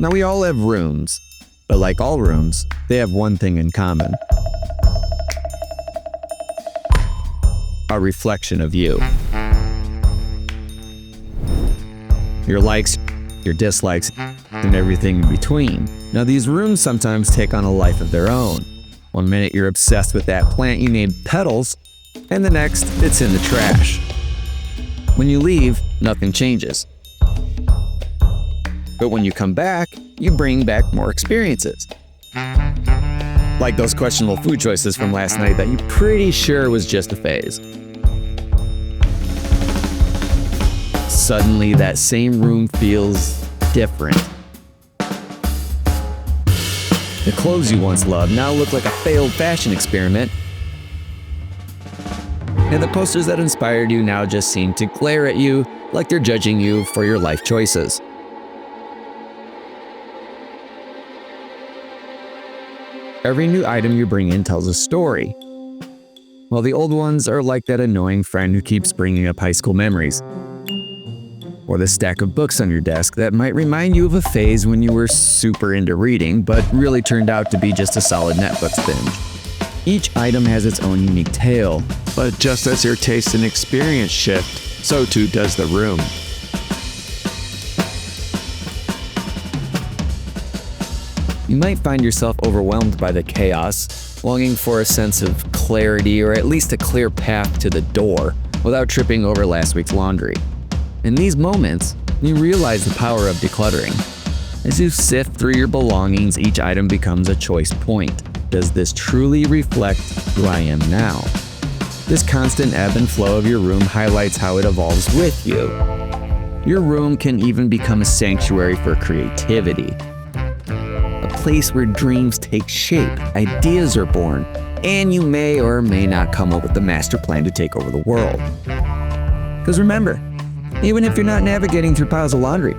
Now, we all have rooms, but like all rooms, they have one thing in common: a reflection of you. Your likes, your dislikes, and everything in between. Now, these rooms sometimes take on a life of their own. One minute you're obsessed with that plant you named Petals, and the next it's in the trash. When you leave, nothing changes. But when you come back, you bring back more experiences. Like those questionable food choices from last night that you're pretty sure was just a phase. Suddenly, that same room feels different. The clothes you once loved now look like a failed fashion experiment. And the posters that inspired you now just seem to glare at you like they're judging you for your life choices. Every new item you bring in tells a story, while the old ones are like that annoying friend who keeps bringing up high school memories. Or the stack of books on your desk that might remind you of a phase when you were super into reading, but really turned out to be just a solid Netflix binge. Each item has its own unique tale, But just as your taste and experience shift, so too does the room. you might find yourself overwhelmed by the chaos, longing for a sense of clarity or at least a clear path to the door without tripping over last week's laundry. In these moments, you realize the power of decluttering. As you sift through your belongings, each item becomes a choice point. Does this truly reflect who I am now? This constant ebb and flow of your room highlights how it evolves with you. Your room can even become a sanctuary for creativity. A place where dreams take shape, ideas are born, and you may or may not come up with the master plan to take over the world. Because remember, even if you're not navigating through piles of laundry,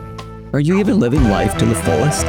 are you even living life to the fullest?